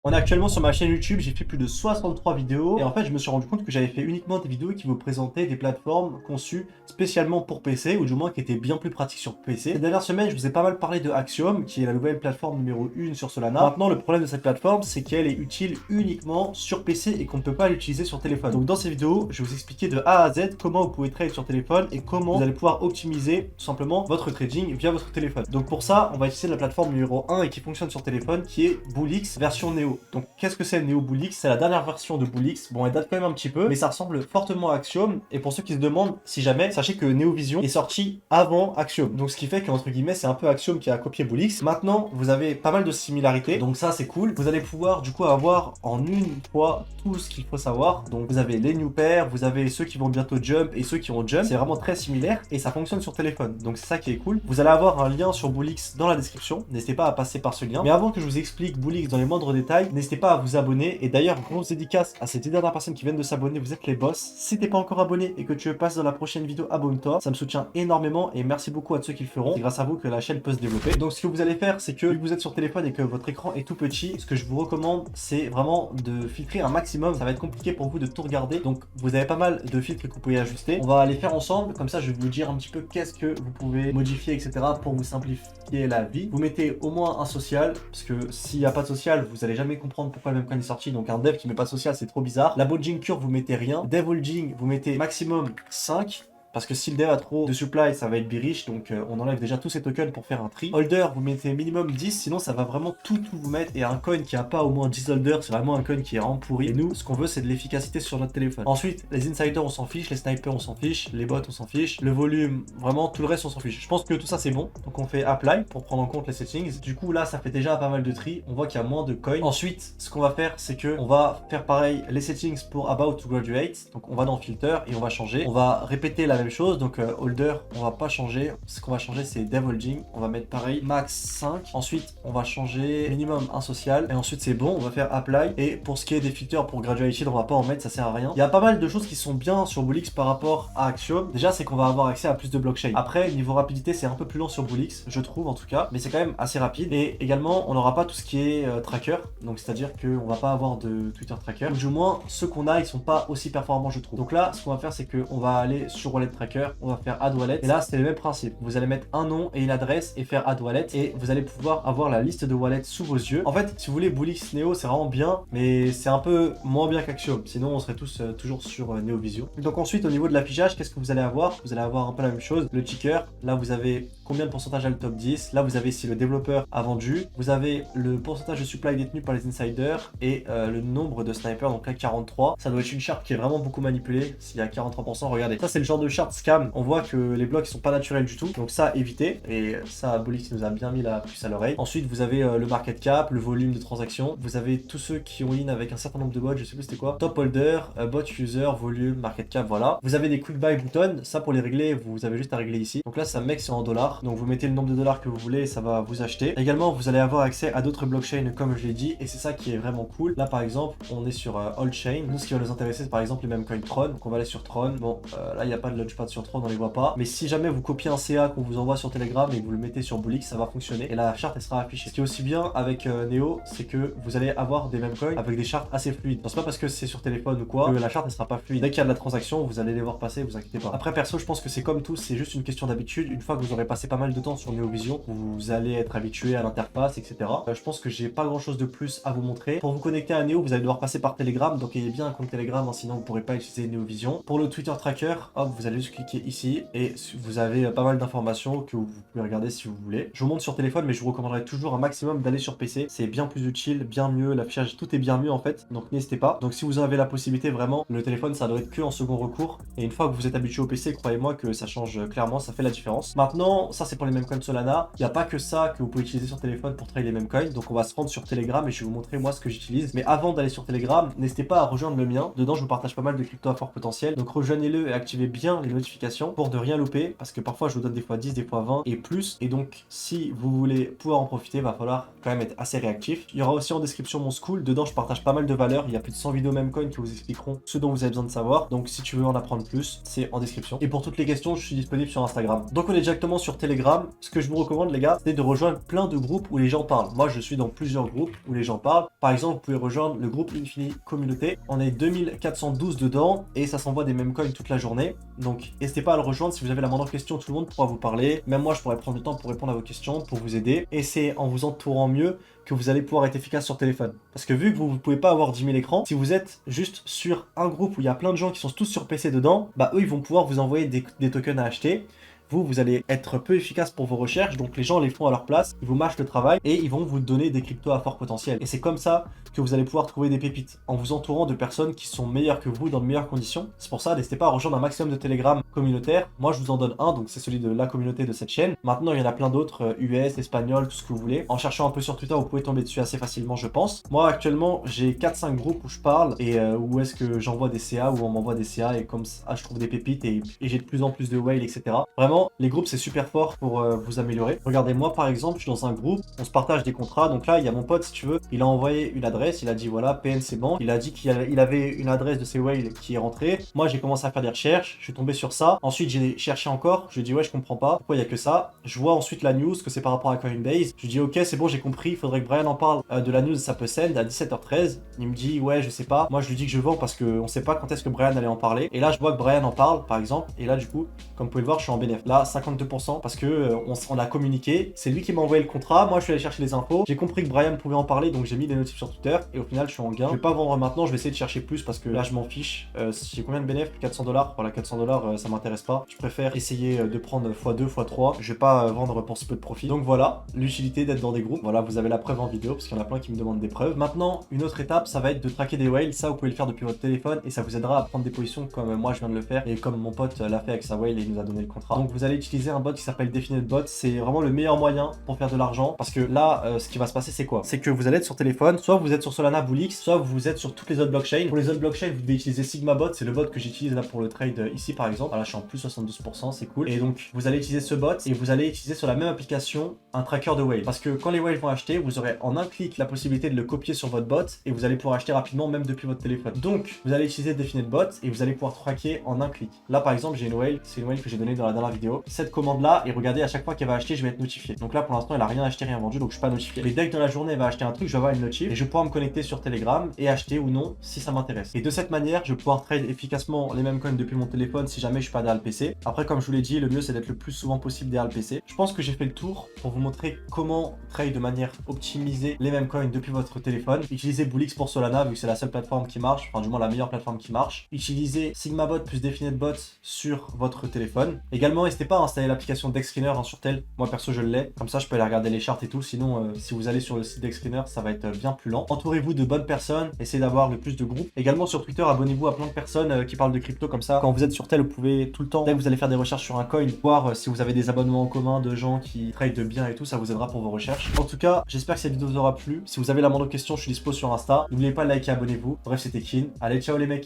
On est actuellement sur ma chaîne YouTube, j'ai fait plus de 63 vidéos et en fait je me suis rendu compte que j'avais fait uniquement des vidéos qui vous présentaient des plateformes conçues spécialement pour PC ou du moins qui étaient bien plus pratiques sur PC. Ces dernières semaines je vous ai pas mal parlé de Axiom qui est la nouvelle plateforme numéro 1 sur Solana. Maintenant le problème de cette plateforme c'est qu'elle est utile uniquement sur PC et qu'on ne peut pas l'utiliser sur téléphone. Donc dans ces vidéos je vais vous expliquer de A à Z comment vous pouvez trade sur téléphone et comment vous allez pouvoir optimiser tout simplement votre trading via votre téléphone. Donc pour ça on va utiliser la plateforme numéro 1 et qui fonctionne sur téléphone qui est BullX version Neo. Donc qu'est-ce que c'est Neo BullX? C'est la dernière version de BullX. Bon, elle date quand même un petit peu, mais ça ressemble fortement à Axiom. Et pour ceux qui se demandent, si jamais, sachez que NeoVision est sorti avant Axiom. Donc ce qui fait qu'entre guillemets, c'est un peu Axiom qui a copié BullX. Maintenant, vous avez pas mal de similarités, donc ça c'est cool. Vous allez pouvoir du coup avoir en une fois tout ce qu'il faut savoir. Donc vous avez les new pairs, vous avez ceux qui vont bientôt jump et ceux qui vont jump. C'est vraiment très similaire et ça fonctionne sur téléphone. Donc c'est ça qui est cool. Vous allez avoir un lien sur BullX dans la description. N'hésitez pas à passer par ce lien. Mais avant que je vous explique BullX dans les moindres détails, n'hésitez pas à vous abonner. Et d'ailleurs, grosse dédicace à ces 10 dernières personnes qui viennent de s'abonner, vous êtes les boss. Si t'es pas encore abonné et que tu veux passer dans la prochaine vidéo, abonne-toi. Ça me soutient énormément et merci beaucoup à ceux qui le feront. C'est grâce à vous que la chaîne peut se développer. Donc ce que vous allez faire, c'est que vu que vous êtes sur téléphone et que votre écran est tout petit, ce que je vous recommande, c'est vraiment de filtrer un maximum. Ça va être compliqué pour vous de tout regarder. Donc vous avez pas mal de filtres que vous pouvez ajuster. On va les faire ensemble. Comme ça, je vais vous dire un petit peu qu'est-ce que vous pouvez modifier, etc. pour vous simplifier la vie. Vous mettez au moins un social, parce que s'il n'y a pas de social, vous allez jamais comprendre pourquoi le même coin est sorti. Donc un dev qui met pas de social, c'est trop bizarre. La Bodging Curve, vous mettez rien. Dev Holding, vous mettez maximum 5. Parce que si le dev a trop de supply, ça va être bearish, donc on enlève déjà tous ces tokens pour faire un tri. Holder, vous mettez minimum 10, sinon ça va vraiment tout vous mettre. Et un coin qui a pas au moins 10 holders, c'est vraiment un coin qui est vraiment pourri. Et nous, ce qu'on veut, c'est de l'efficacité sur notre téléphone. Ensuite, les insiders, on s'en fiche, les snipers, on s'en fiche, les bots, on s'en fiche, le volume, vraiment tout le reste, on s'en fiche. Je pense que tout ça, c'est bon. Donc on fait apply pour prendre en compte les settings. Du coup, là, ça fait déjà pas mal de tri. On voit qu'il y a moins de coins. Ensuite, ce qu'on va faire, c'est que on va faire pareil les settings pour about to graduate. Donc on va dans filter et on va changer. On va répéter la même chose. Donc holder, on va pas changer. Ce qu'on va changer, c'est dev holding. On va mettre pareil, max 5. Ensuite, on va changer minimum 1 social. Et ensuite, c'est bon. On va faire apply. Et pour ce qui est des filters pour graduated, on va pas en mettre, ça sert à rien. Il y a pas mal de choses qui sont bien sur BullX par rapport à Axiom. Déjà, c'est qu'on va avoir accès à plus de blockchain. Après, niveau rapidité, c'est un peu plus lent sur BullX, je trouve en tout cas. Mais c'est quand même assez rapide. Et également, on n'aura pas tout ce qui est tracker. Donc, c'est-à-dire qu'on va pas avoir de Twitter tracker. Ou du moins, ceux qu'on a, ils sont pas aussi performants, je trouve. Donc là, ce qu'on va faire, c'est qu'on va aller sur Wallet Tracker. On va faire Add Wallet. Et là, c'est le même principe. Vous allez mettre un nom et une adresse et faire Add Wallet. Et vous allez pouvoir avoir la liste de wallets sous vos yeux. En fait, si vous voulez, BullX Neo, c'est vraiment bien, mais c'est un peu moins bien qu'Axiom. Sinon, on serait tous toujours sur NeoVision. Donc ensuite, au niveau de l'affichage, qu'est-ce que vous allez avoir? Vous allez avoir un peu la même chose. Le ticker, là, vous avez combien de pourcentage à le top 10. Là, vous avez si le développeur a vendu. Vous avez le pourcentage de supply détenu par les insiders et le nombre de snipers. Donc là, 43. Ça doit être une charte qui est vraiment beaucoup manipulée. S'il y a 43%, regardez. Ça, c'est le genre de charte scam. On voit que les blocs ils sont pas naturels du tout. Donc ça, évitez. Et ça, BullX nous a bien mis la puce à l'oreille. Ensuite, vous avez le market cap, le volume de transactions. Vous avez tous ceux qui ont in avec un certain nombre de bots. Je sais plus c'était quoi. Top holder, bot user, volume, market cap, voilà. Vous avez des quick buy buttons. Ça, pour les régler, vous avez juste à régler ici. Donc là, ça mec, c'est en dollars. Donc vous mettez le nombre de dollars que vous voulez et ça va vous acheter. Également, vous allez avoir accès à d'autres blockchains comme je l'ai dit. Et c'est ça qui est vraiment cool. Là, par exemple, on est sur Allchain. Nous, ce qui va nous intéresser, c'est par exemple les mêmes coins Tron. Donc on va aller sur Tron. Bon, là, il n'y a pas de launchpad sur Tron, on les voit pas. Mais si jamais vous copiez un CA qu'on vous envoie sur Telegram et que vous le mettez sur BullX, ça va fonctionner. Et la charte, elle sera affichée. Ce qui est aussi bien avec Neo, c'est que vous allez avoir des mêmes coins avec des chartes assez fluides. C'est pas parce que c'est sur téléphone ou quoi que la charte, elle sera pas fluide. Dès qu'il y a de la transaction, vous allez les voir passer, vous inquiétez pas. Après, perso, je pense que c'est comme tout, c'est juste une question d'habitude. Une fois que vous aurez passé pas mal de temps sur NeoVision, vous allez être habitué à l'interface, etc. Je pense que j'ai pas grand chose de plus à vous montrer. Pour vous connecter à Neo, vous allez devoir passer par Telegram. Donc, ayez bien un compte Telegram, hein, sinon vous pourrez pas utiliser NeoVision. Pour le Twitter tracker, hop, vous allez juste cliquer ici et vous avez pas mal d'informations que vous pouvez regarder si vous voulez. Je vous montre sur téléphone, mais je vous recommanderais toujours un maximum d'aller sur PC. C'est bien plus utile, bien mieux, l'affichage, tout est bien mieux en fait. Donc n'hésitez pas. Donc si vous avez la possibilité, vraiment, le téléphone, ça doit être que en second recours. Et une fois que vous êtes habitué au PC, croyez-moi que ça change clairement, ça fait la différence. Maintenant, ça c'est pour les mêmes coins Solana. Il n'y a pas que ça que vous pouvez utiliser sur téléphone pour trader les mêmes coins. Donc on va se rendre sur Telegram et je vais vous montrer moi ce que j'utilise. Mais avant d'aller sur Telegram, n'hésitez pas à rejoindre le mien. Dedans, je vous partage pas mal de crypto à fort potentiel. Donc rejoignez-le et activez bien les notifications pour ne rien louper. Parce que parfois, je vous donne des fois 10, des fois 20 et plus. Et donc, si vous voulez pouvoir en profiter, va falloir quand même être assez réactif. Il y aura aussi en description mon school. Dedans, je partage pas mal de valeurs. Il y a plus de 100 vidéos Memecoin qui vous expliqueront ce dont vous avez besoin de savoir. Donc, si tu veux en apprendre plus, c'est en description. Et pour toutes les questions, je suis disponible sur Instagram. Donc, on est directement sur Telegram, ce que je vous recommande les gars, c'est de rejoindre plein de groupes où les gens parlent. Moi je suis dans plusieurs groupes où les gens parlent. Par exemple, vous pouvez rejoindre le groupe Infini Communauté. On est 2412 dedans et ça s'envoie des mêmes coins toute la journée. Donc n'hésitez pas à le rejoindre si vous avez la moindre question, tout le monde pourra vous parler. Même moi je pourrais prendre du temps pour répondre à vos questions, pour vous aider. Et c'est en vous entourant mieux que vous allez pouvoir être efficace sur téléphone. Parce que vu que vous ne pouvez pas avoir 10 000 écrans, si vous êtes juste sur un groupe où il y a plein de gens qui sont tous sur PC dedans, bah eux ils vont pouvoir vous envoyer des tokens à acheter. Vous allez être peu efficace pour vos recherches, donc les gens les font à leur place, ils vous mâchent le travail et ils vont vous donner des cryptos à fort potentiel. Et c'est comme ça que vous allez pouvoir trouver des pépites, en vous entourant de personnes qui sont meilleures que vous dans de meilleures conditions. C'est pour ça, n'hésitez pas à rejoindre un maximum de Telegram communautaires. Moi, je vous en donne un, donc c'est celui de la communauté de cette chaîne. Maintenant, il y en a plein d'autres, US, espagnol, tout ce que vous voulez. En cherchant un peu sur Twitter, vous pouvez tomber dessus assez facilement, je pense. Moi, actuellement, j'ai 4-5 groupes où je parle et où est-ce que j'envoie des CA, où on m'envoie des CA et comme ça, je trouve des pépites et j'ai de plus en plus de whales, etc. Vraiment, les groupes, c'est super fort pour vous améliorer. Regardez, moi par exemple, je suis dans un groupe, on se partage des contrats. Donc là, il y a mon pote, si tu veux, il a envoyé une adresse, il a dit voilà, PNC Bank. Il a dit qu'il avait une adresse de ses whales qui est rentrée. Moi, j'ai commencé à faire des recherches, je suis tombé sur ça. Ensuite, j'ai cherché encore, je lui ai dit ouais, je comprends pas, pourquoi il y a que ça. Je vois ensuite la news, que c'est par rapport à Coinbase. Je lui dis ok, c'est bon, j'ai compris, il faudrait que Brian en parle de la news, ça peut send à 17h13. Il me dit ouais, je sais pas. Moi, je lui dis que je vends parce qu'on sait pas quand est-ce que Brian allait en parler. Et là, je vois que Brian en parle, par exemple. Et là, du coup, comme vous pouvez le voir, je suis en bénéfice. Là, 52%. Parce que on a communiqué, c'est lui qui m'a envoyé le contrat, moi je suis allé chercher les infos, j'ai compris que Brian pouvait en parler, donc j'ai mis des notifs sur Twitter, et au final je suis en gain. Je vais pas vendre maintenant, je vais essayer de chercher plus, parce que là je m'en fiche. J'ai combien de bénéfices? 400$, voilà 400$, ça m'intéresse pas. Je préfère essayer de prendre x2, x3, je vais pas vendre pour ce peu de profit. Donc voilà, l'utilité d'être dans des groupes, voilà, vous avez la preuve en vidéo, parce qu'il y en a plein qui me demandent des preuves. Maintenant, une autre étape, ça va être de traquer des whales, ça vous pouvez le faire depuis votre téléphone, et ça vous aidera à prendre des positions comme moi je viens de le faire, et comme mon pote l'a fait avec sa whale et il nous a donné le contrat. Donc vous allez utiliser un bot qui s'appelle DefiniteBot. C'est vraiment le meilleur moyen pour faire de l'argent parce que là ce qui va se passer c'est quoi? C'est que vous allez être sur téléphone, soit vous êtes sur Solana, Bullix, soit vous êtes sur toutes les autres blockchains. Pour les autres blockchains vous devez utiliser SigmaBot, c'est le bot que j'utilise là pour le trade ici par exemple. Voilà, je suis en plus 72%, c'est cool. Et donc vous allez utiliser ce bot et vous allez utiliser sur la même application un tracker de whale, parce que quand les whales vont acheter, vous aurez en un clic la possibilité de le copier sur votre bot et vous allez pouvoir acheter rapidement même depuis votre téléphone. Donc vous allez utiliser DefiniteBot et vous allez pouvoir traquer en un clic. Là par exemple j'ai une whale, c'est une whale que j'ai donnée dans la dernière vidéo. Cette commande là, et regardez, à chaque fois qu'elle va acheter je vais être notifié. Donc là pour l'instant elle a rien acheté, rien vendu, donc je suis pas notifié. Mais dès que dans la journée elle va acheter un truc, je vais avoir une notif et je vais pouvoir me connecter sur Telegram et acheter ou non si ça m'intéresse. Et de cette manière je vais pouvoir trade efficacement les mêmes coins depuis mon téléphone si jamais je suis pas derrière le PC. Après comme je vous l'ai dit, le mieux c'est d'être le plus souvent possible derrière le PC. Je pense que j'ai fait le tour pour vous montrer comment trade de manière optimisée les mêmes coins depuis votre téléphone. Utilisez Bullix pour Solana vu que c'est la seule plateforme qui marche, enfin du moins la meilleure plateforme qui marche. Utilisez SigmaBot plus DefiniteBot sur votre téléphone. Également n'hésitez pas à installer l'application DexScreener sur tel. Moi perso je l'ai, comme ça je peux aller regarder les charts et tout. Sinon si vous allez sur le site DexScreener ça va être bien plus lent. Entourez-vous de bonnes personnes, essayez d'avoir le plus de groupes. Également sur Twitter, abonnez-vous à plein de personnes qui parlent de crypto, comme ça quand vous êtes sur tel vous pouvez tout le temps, dès que vous allez faire des recherches sur un coin, voir si vous avez des abonnements en commun de gens qui trade bien et tout, ça vous aidera pour vos recherches. En tout cas j'espère que cette vidéo vous aura plu. Si vous avez la moindre question je suis dispo sur Insta, n'oubliez pas de liker et abonnez-vous. Bref c'était Kin, allez ciao les mecs.